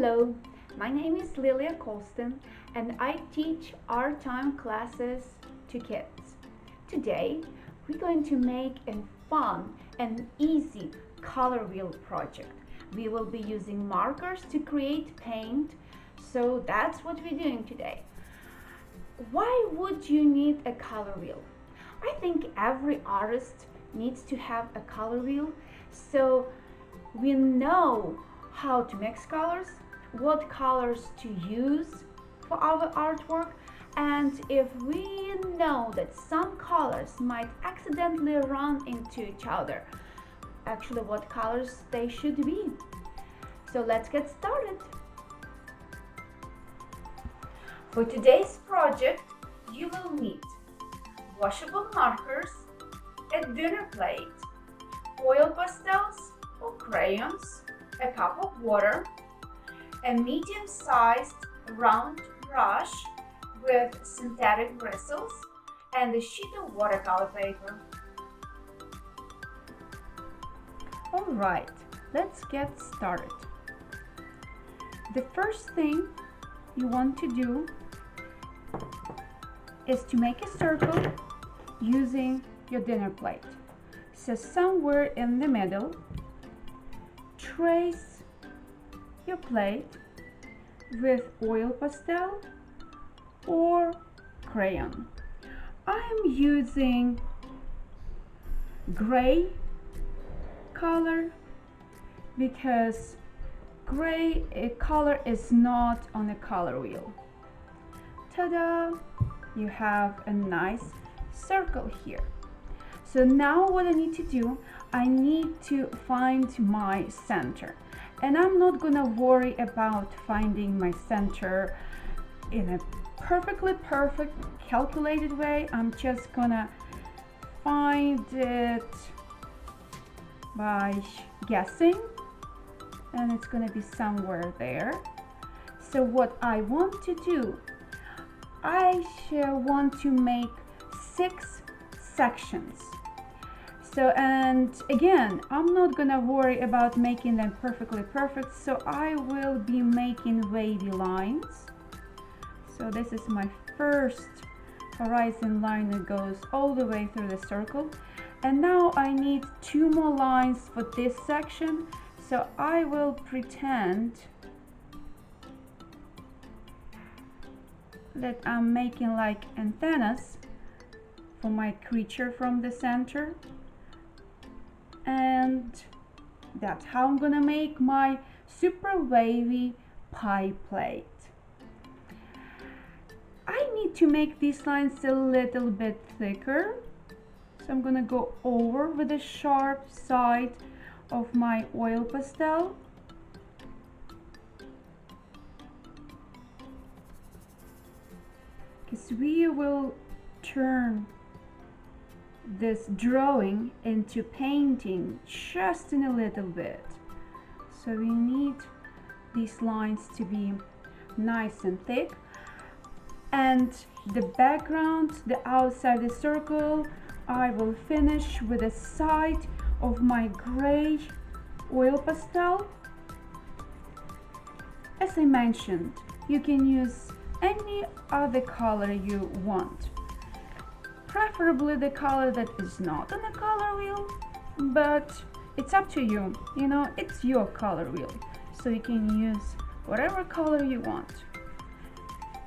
Hello, my name is Lilia Colston and I teach art time classes to kids. Today we're going to make a fun and easy color wheel project. We will be using markers to create paint, so that's what we're doing today. Why would you need a color wheel? I think every artist needs to have a color wheel so we know how to mix colors, what colors to use for our artwork, and if we know that some colors might accidentally run into each other, actually what colors they should be. So let's get started. For today's project, you will need washable markers, a dinner plate, oil pastels or crayons, a cup of water, a medium-sized round brush with synthetic bristles, and a sheet of watercolor paper. Alright, let's get started. The first thing you want to do is to make a circle using your dinner plate. So somewhere in the middle, trace your plate with oil pastel or crayon. I am using gray color because gray color is not on a color wheel. Ta-da! You have a nice circle here. So now what I need to do, I need to find my center. And I'm not gonna worry about finding my center in a perfectly perfect calculated way. I'm just gonna find it by guessing, and it's gonna be somewhere there. So what I want to do, I want to make 6 sections. So, and again, I'm not gonna worry about making them perfectly perfect, so I will be making wavy lines. So this is my first horizon line that goes all the way through the circle. And now I need 2 more lines for this section, so I will pretend that I'm making like antennas for my creature from the center. And that's how I'm gonna make my super wavy pie plate. I need to make these lines a little bit thicker, so I'm gonna go over with the sharp side of my oil pastel. Because we will turn this drawing into painting just in a little bit, so we need these lines to be nice and thick. And the background, the outside the circle, I will finish with the side of my gray oil pastel. As I mentioned, you can use any other color you want, preferably the color that is not on the color wheel, but it's up to you. You know, it's your color wheel, so you can use whatever color you want.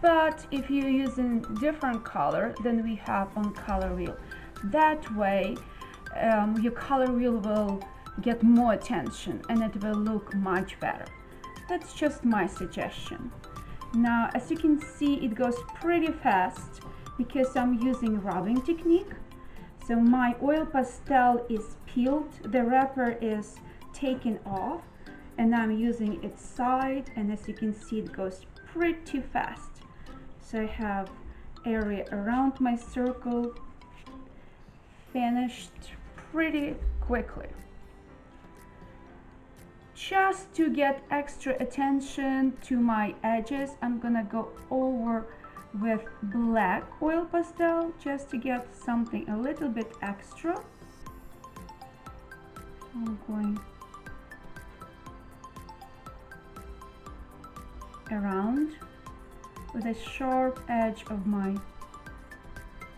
But if you're using different color than we have on color wheel, that way your color wheel will get more attention and it will look much better. That's just my suggestion. Now, as you can see, it goes pretty fast because I'm using rubbing technique. So my oil pastel is peeled, the wrapper is taken off, and I'm using its side, and as you can see, it goes pretty fast. So I have area around my circle finished pretty quickly. Just to get extra attention to my edges, I'm gonna go over with black oil pastel just to get something a little bit extra. I'm going around with a sharp edge of my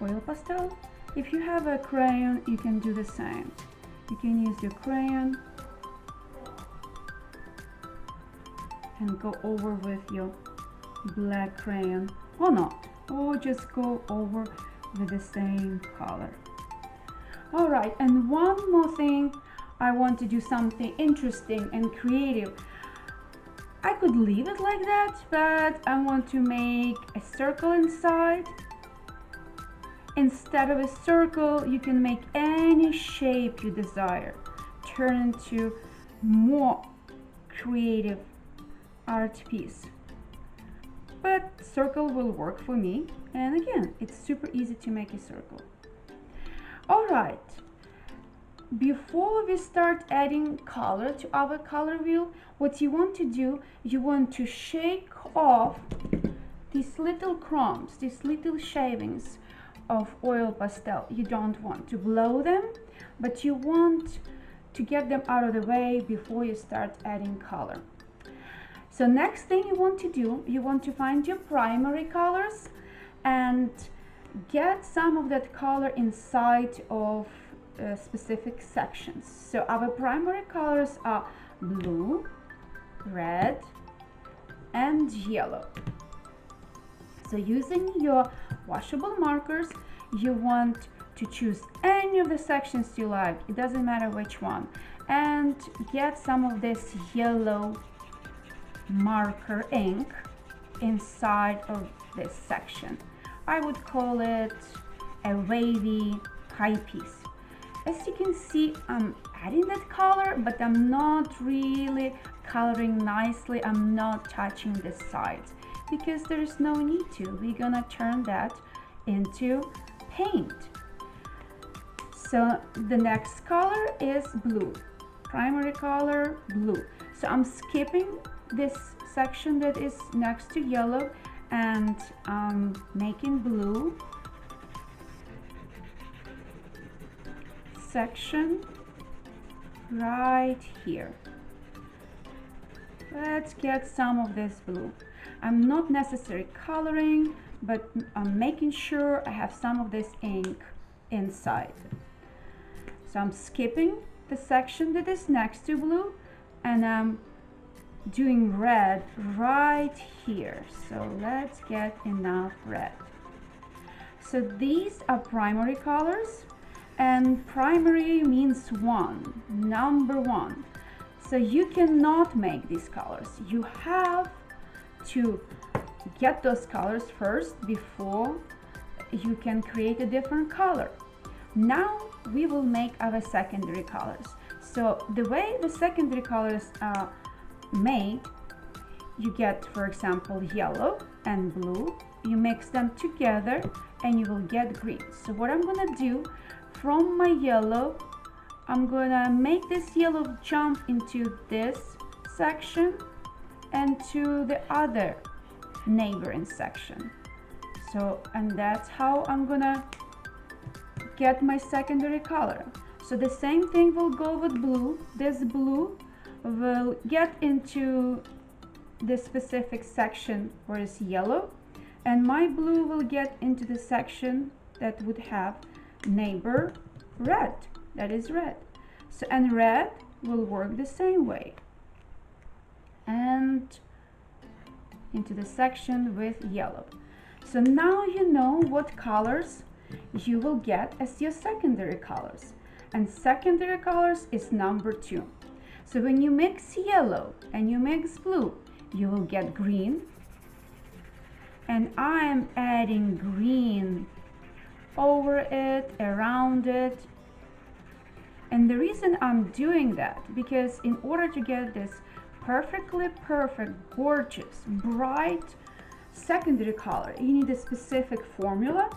oil pastel. If you have a crayon, you can do the same. You can use your crayon and go over with your black crayon, or not, or just go over with the same color. All right, and one more thing, I want to do something interesting and creative. I could leave it like that, but I want to make a circle inside. Instead of a circle, you can make any shape you desire. Turn into more creative art piece. But circle will work for me. And again, it's super easy to make a circle. All right. Before we start adding color to our color wheel, what you want to do, you want to shake off these little crumbs, these little shavings of oil pastel. You don't want to blow them, but you want to get them out of the way before you start adding color. So next thing you want to do, you want to find your primary colors and get some of that color inside of specific sections. So our primary colors are blue, red, and yellow. So using your washable markers, you want to choose any of the sections you like, it doesn't matter which one, and get some of this yellow marker ink inside of this section. I would call it a wavy high piece. As you can see, I'm adding that color, but I'm not really coloring nicely. I'm not touching the sides because there's no need to. We're gonna turn that into paint. So the next color is blue. Primary color, blue. So I'm skipping this section that is next to yellow and I'm making blue section right here. Let's get some of this blue. I'm not necessarily coloring, but I'm making sure I have some of this ink inside. So I'm skipping the section that is next to blue and I'm doing red right here. So let's get enough red. So these are primary colors, and primary means one, number one. So you cannot make these colors. You have to get those colors first before you can create a different color. Now we will make our secondary colors. So the way the secondary colors are made, you get, for example, yellow and blue, you mix them together and you will get green. So what I'm gonna do, from my yellow, I'm gonna make this yellow jump into this section and to the other neighboring section. So, and that's how I'm gonna get my secondary color. So the same thing will go with blue. This blue will get into the specific section where it's yellow, and my blue will get into the section that would have neighbor red, that is red. So, and red will work the same way, and into the section with yellow. So now you know what colors you will get as your secondary colors, and secondary colors is number 2. So when you mix yellow and you mix blue, you will get green, and I am adding green over it, around it. And the reason I'm doing that, because in order to get this perfectly perfect, gorgeous, bright secondary color, you need a specific formula.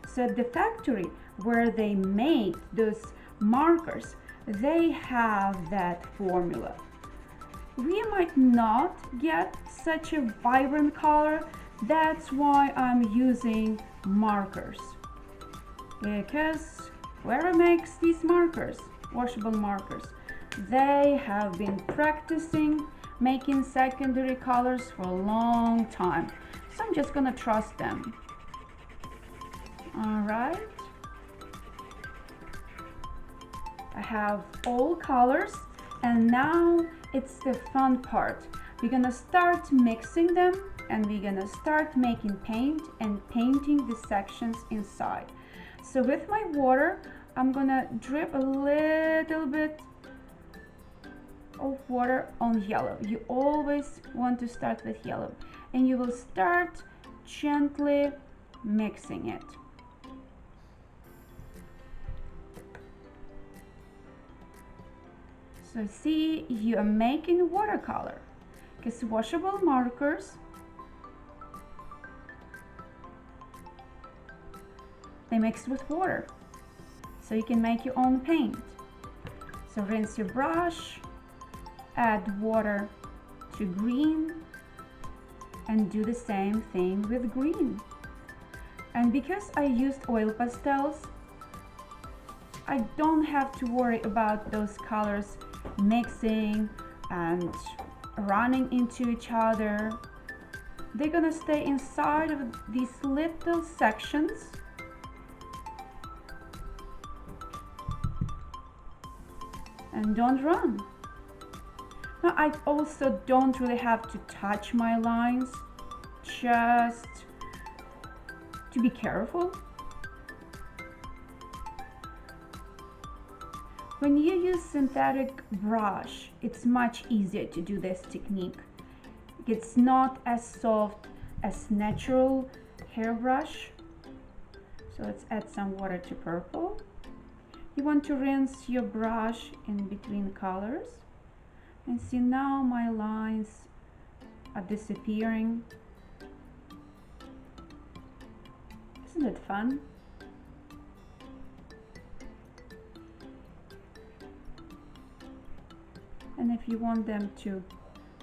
So at the factory where they make those markers, they have that formula. We might not get such a vibrant color. That's why I'm using markers, because whoever makes these markers, washable markers, they have been practicing making secondary colors for a long time. So I'm just gonna trust them. All right. I have all colors, and now it's the fun part. We're gonna start mixing them, and we're gonna start making paint and painting the sections inside. So with my water, I'm gonna drip a little bit of water on yellow. You always want to start with yellow, and you will start gently mixing it. So see, you are making watercolor, because washable markers, they mix with water, so you can make your own paint. So rinse your brush, add water to green, and do the same thing with green. And because I used oil pastels, I don't have to worry about those colors mixing and running into each other. They're gonna stay inside of these little sections. And don't run. Now I also don't really have to touch my lines, just to be careful. When you use synthetic brush, it's much easier to do this technique. It's not as soft as natural hairbrush. So let's add some water to purple. You want to rinse your brush in between colors. And see, now my lines are disappearing. Isn't it fun? And if you want them to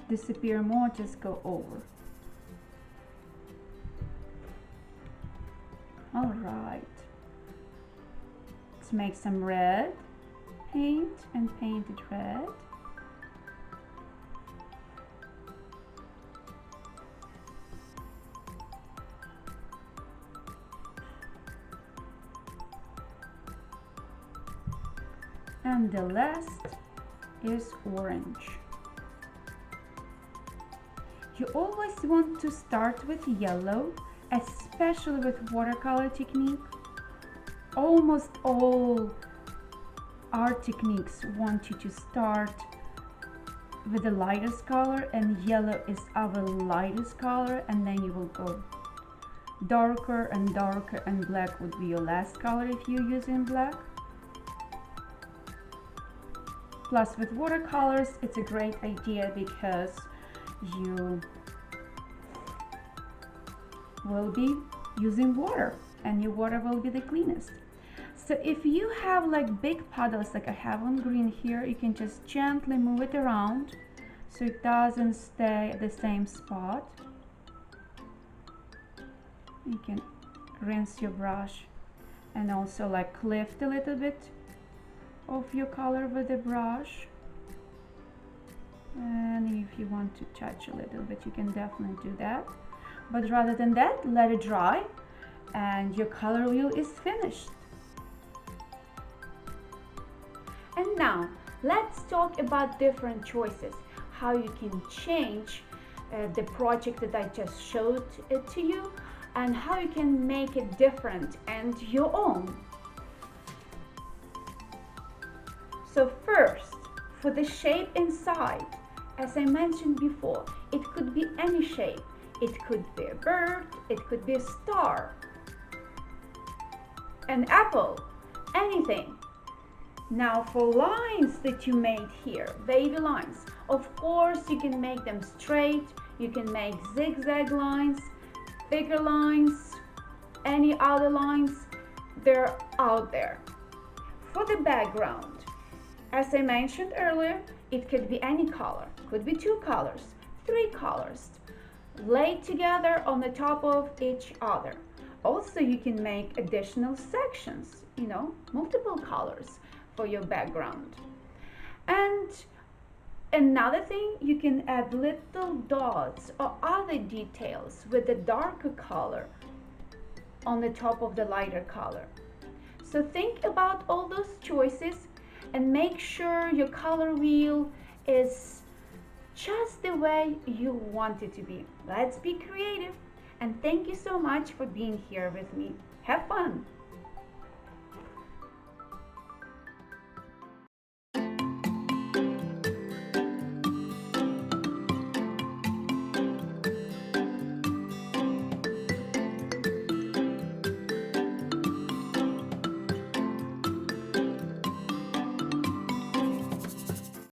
disappear more, just go over. All right. Let's make some red paint and paint it red. And the last is orange. You always want to start with yellow, especially with watercolor technique. Almost all art techniques want you to start with the lightest color, and yellow is our lightest color, and then you will go darker and darker, and black would be your last color if you're using black. Plus with watercolors, it's a great idea because you will be using water, and your water will be the cleanest. So if you have like big puddles like I have on green here, you can just gently move it around so it doesn't stay at the same spot. You can rinse your brush and also like lift a little bit of your color with the brush. And if you want to touch a little bit, you can definitely do that. But rather than that, let it dry and your color wheel is finished. And now let's talk about different choices, how you can change the project that I just showed it to you, and how you can make it different and your own. So first, for the shape inside, as I mentioned before, it could be any shape. It could be a bird, it could be a star, an apple, anything. Now for lines that you made here, wavy lines, of course you can make them straight, you can make zigzag lines, bigger lines, any other lines, they're out there. For the background, as I mentioned earlier, it could be any color, could be 2 colors, 3 colors, laid together on the top of each other. Also, you can make additional sections, multiple colors for your background. And Another thing, you can add little dots or other details with a darker color on the top of the lighter color. So think about all those choices and make sure your color wheel is just the way you want it to be. Let's be creative. And thank you so much for being here with me. Have fun!